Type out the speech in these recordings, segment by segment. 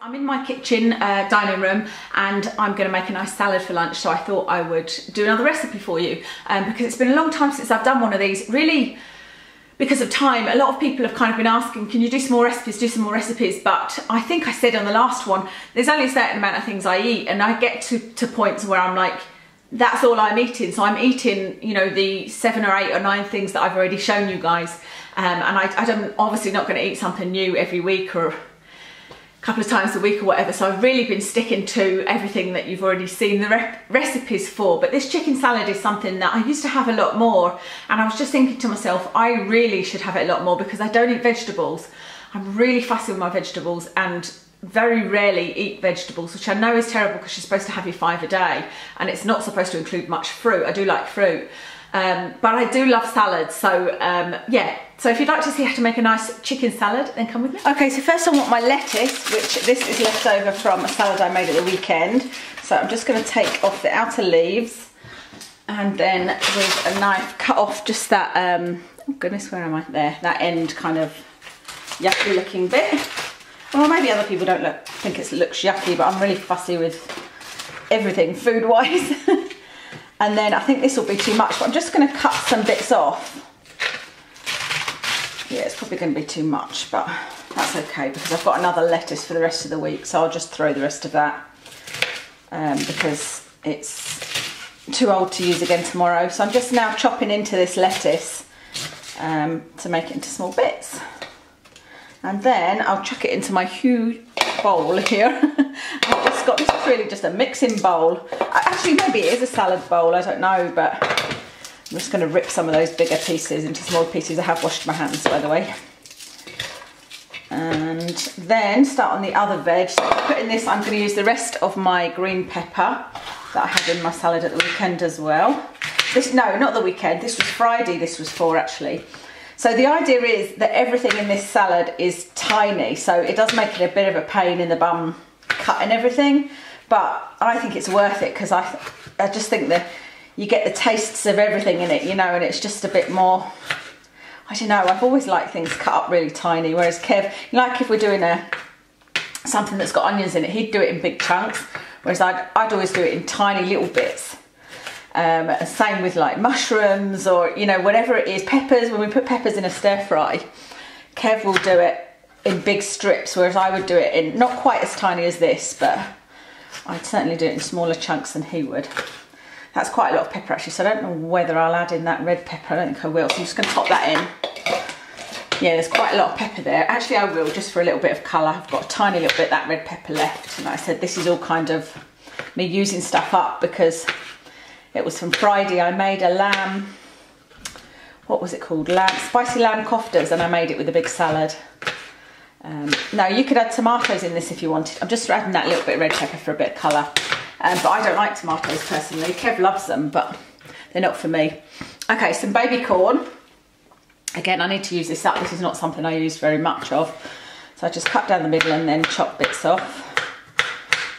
I'm in my kitchen dining room and I'm going to make a nice salad for lunch, so I thought I would do another recipe for you because it's been a long time since I've done one of these. Really, because of time, a lot of people have kind of been asking, can you do some more recipes, but I think I said on the last one, there's only a certain amount of things I eat, and I get to points where I'm like, that's all I'm eating. So I'm eating, you know, the 7 or 8 or 9 things that I've already shown you guys, and I'm obviously not going to eat something new every week or couple of times a week or whatever, so I've really been sticking to everything that you've already seen the recipes for. But this chicken salad is something that I used to have a lot more, and I was just thinking to myself, I really should have it a lot more because I don't eat vegetables. I'm really fussy with my vegetables and very rarely eat vegetables, which I know is terrible because you're supposed to have your 5 a day and it's not supposed to include much fruit. I do like fruit, but I do love salads, so yeah. So if you'd like to see how to make a nice chicken salad, then come with me. Okay, so first I want my lettuce, which this is left over from a salad I made at the weekend. So I'm just going to take off the outer leaves and then with a knife cut off just that, oh goodness, where am I? There, that end kind of yucky looking bit. Well, maybe other people don't think it looks yucky, but I'm really fussy with everything food-wise. And then I think this will be too much, but I'm just going to cut some bits off. Yeah, it's probably going to be too much, but that's okay because I've got another lettuce for the rest of the week, so I'll just throw the rest of that because it's too old to use again tomorrow. So I'm just now chopping into this lettuce to make it into small bits. And then I'll chuck it into my huge bowl here. I've just got, this is really just a mixing bowl. Actually, maybe it is a salad bowl, I don't know, but I'm just going to rip some of those bigger pieces into small pieces. I have washed my hands, by the way. And then start on the other veg. So to put in this, I'm going to use the rest of my green pepper that I had in my salad at the weekend as well. No, not the weekend. This was Friday, this was for actually. So the idea is that everything in this salad is tiny, so it does make it a bit of a pain in the bum cutting everything, but I think it's worth it because I just think that you get the tastes of everything in it, you know, and it's just a bit more, I don't know, I've always liked things cut up really tiny, whereas Kev, like if we're doing something that's got onions in it, he'd do it in big chunks, whereas I'd always do it in tiny little bits. Same with like mushrooms or, you know, whatever it is, peppers, when we put peppers in a stir fry, Kev will do it in big strips, whereas I would do it in, not quite as tiny as this, but I'd certainly do it in smaller chunks than he would. That's quite a lot of pepper actually, so I don't know whether I'll add in that red pepper. I don't think I will, so I'm just going to pop that in. Yeah, there's quite a lot of pepper there. Actually, I will, just for a little bit of colour. I've got a tiny little bit of that red pepper left. And like I said, this is all kind of me using stuff up because it was from Friday. I made a lamb, what was it called? Spicy lamb koftas, and I made it with a big salad. Now, you could add tomatoes in this if you wanted. I'm just adding that little bit of red pepper for a bit of colour. But I don't like tomatoes personally. Kev loves them, but they're not for me. Okay, some baby corn. Again, I need to use this up. This is not something I use very much of. So I just cut down the middle and then chop bits off.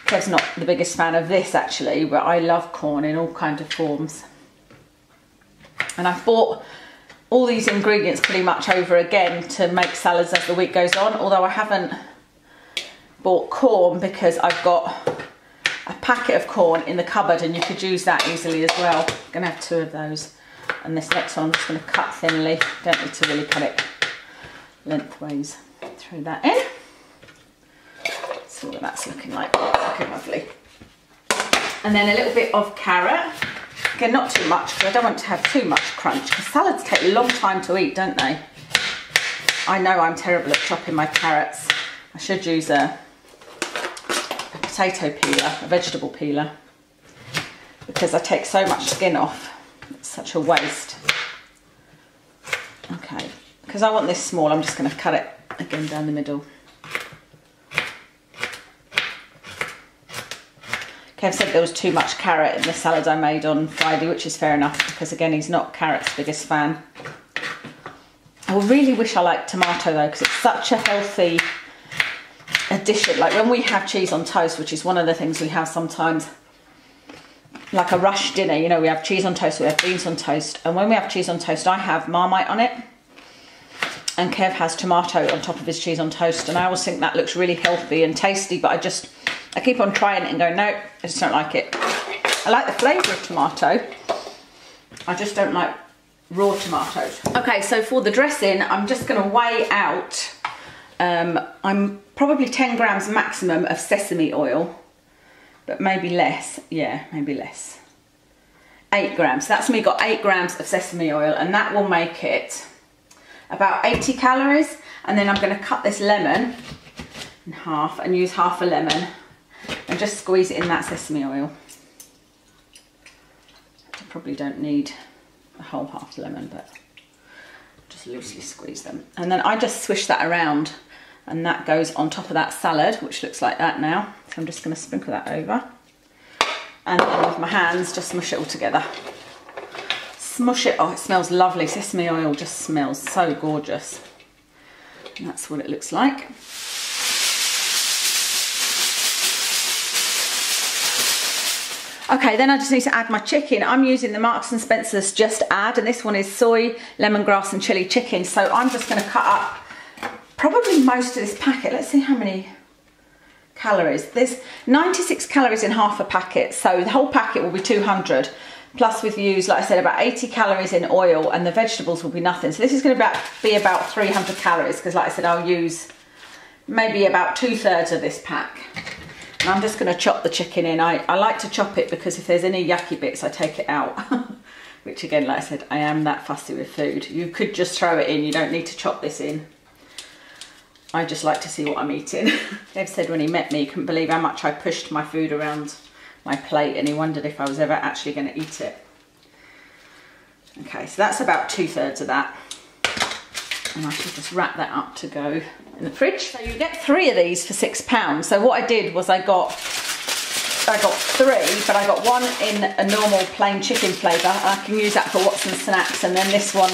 Kev's not the biggest fan of this actually, but I love corn in all kinds of forms. And I've bought all these ingredients pretty much over again to make salads as the week goes on, although I haven't bought corn because I've got a packet of corn in the cupboard and you could use that easily as well. I'm going to have 2 of those. And this next one I'm just going to cut thinly. Don't need to really cut it lengthways. Throw that in. See what that's looking like. That's looking lovely. And then a little bit of carrot. Again, not too much because I don't want to have too much crunch because salads take a long time to eat, don't they? I know I'm terrible at chopping my carrots. I should use a potato peeler, a vegetable peeler, because I take so much skin off. It's such a waste. Okay, because I want this small, I'm just going to cut it again down the middle. Kev said there was too much carrot in the salad I made on Friday, which is fair enough because again, he's not carrot's biggest fan. I really wish I liked tomato though, because it's such a healthy addition. Like when we have cheese on toast, which is one of the things we have sometimes, like a rush dinner, you know, we have cheese on toast, we have beans on toast, and when we have cheese on toast, I have Marmite on it. And Kev has tomato on top of his cheese on toast, and I always think that looks really healthy and tasty, but I keep on trying it and go, no, I just don't like it. I like the flavour of tomato, I just don't like raw tomatoes. Okay, so for the dressing, I'm just going to weigh out, I'm probably 10 grams maximum of sesame oil, but maybe less, yeah, maybe less. 8 grams, so that's me got 8 grams of sesame oil, and that will make it about 80 calories. And then I'm going to cut this lemon in half and use half a lemon and just squeeze it in that sesame oil. I probably don't need a whole half lemon, but just loosely squeeze them. And then I just swish that around, and that goes on top of that salad, which looks like that now. So I'm just going to sprinkle that over, and then with my hands just smush it all together. Smush it. Oh, it smells lovely. Sesame oil just smells so gorgeous. And that's what it looks like. Okay, then I just need to add my chicken. I'm using the Marks and Spencer's Just Add, and this one is soy, lemongrass and chili chicken. So I'm just going to cut up probably most of this packet. Let's see how many calories. There's 96 calories in half a packet, so the whole packet will be 200. Plus we've used, like I said, about 80 calories in oil, and the vegetables will be nothing. So this is going to be about 300 calories, because like I said, I'll use maybe about 2/3 of this pack. And I'm just going to chop the chicken in. I like to chop it because if there's any yucky bits, I take it out. Which again, like I said, I am that fussy with food. You could just throw it in. You don't need to chop this in. I just like to see what I'm eating. Dave said when he met me, he couldn't believe how much I pushed my food around my plate, and he wondered if I was ever actually going to eat it. Okay, so that's about 2/3 of that. And I should just wrap that up to go in the fridge. So you get 3 of these for £6. So what I did was I got 3, but I got 1 in a normal plain chicken flavour, and I can use that for Watson's Snacks, and then this one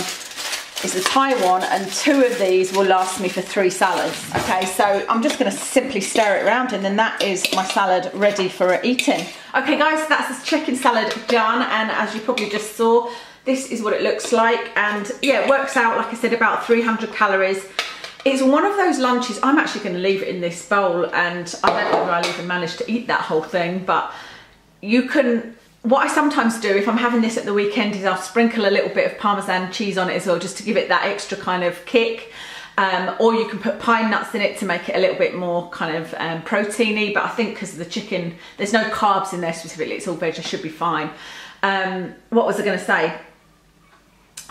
is the Thai one, and 2 of these will last me for 3 salads. Okay, so I'm just going to simply stir it around, and then that is my salad ready for eating. Okay guys, that's this chicken salad done, and as you probably just saw, this is what it looks like, and yeah, it works out, like I said, about 300 calories. It's one of those lunches, I'm actually going to leave it in this bowl, and I don't know whether I'll even manage to eat that whole thing, but you can, what I sometimes do if I'm having this at the weekend is I'll sprinkle a little bit of Parmesan cheese on it as well, just to give it that extra kind of kick. Or you can put pine nuts in it to make it a little bit more kind of proteiny, but I think because of the chicken, there's no carbs in there specifically, it's all veg, I should be fine. What was I going to say?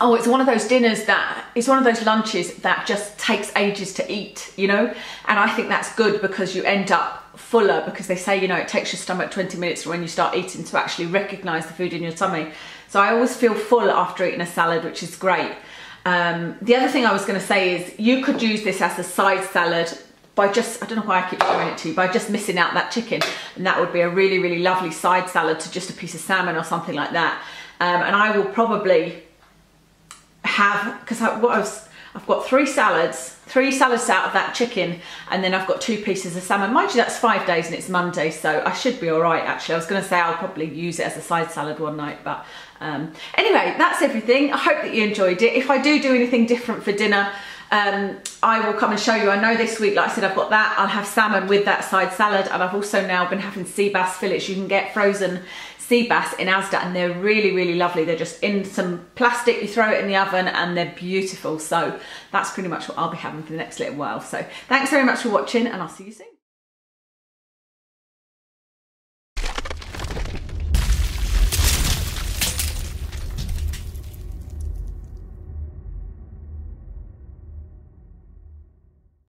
Oh, it's one of those dinners that, it's one of those lunches that just takes ages to eat, you know? And I think that's good because you end up fuller, because they say, you know, it takes your stomach 20 minutes when you start eating to actually recognise the food in your tummy. So I always feel full after eating a salad, which is great. The other thing I was going to say is you could use this as a side salad by just, I don't know why I keep showing it to you, by just missing out that chicken. And that would be a really, really lovely side salad to just a piece of salmon or something like that. And I will probably have, because I've got 3 salads out of that chicken, and then I've got 2 pieces of salmon. Mind you, that's 5 days and it's Monday, so I should be all right actually. I was going to say I'll probably use it as a side salad one night, but anyway, that's everything. I hope that you enjoyed it. If I do anything different for dinner, I will come and show you. I know this week, like I said, I've got that. I'll have salmon with that side salad, and I've also now been having sea bass fillets. You can get frozen sea bass in Asda, and they're really, really lovely. They're just in some plastic, you throw it in the oven, and they're beautiful. So that's pretty much what I'll be having for the next little while. So thanks very much for watching, and I'll see you soon.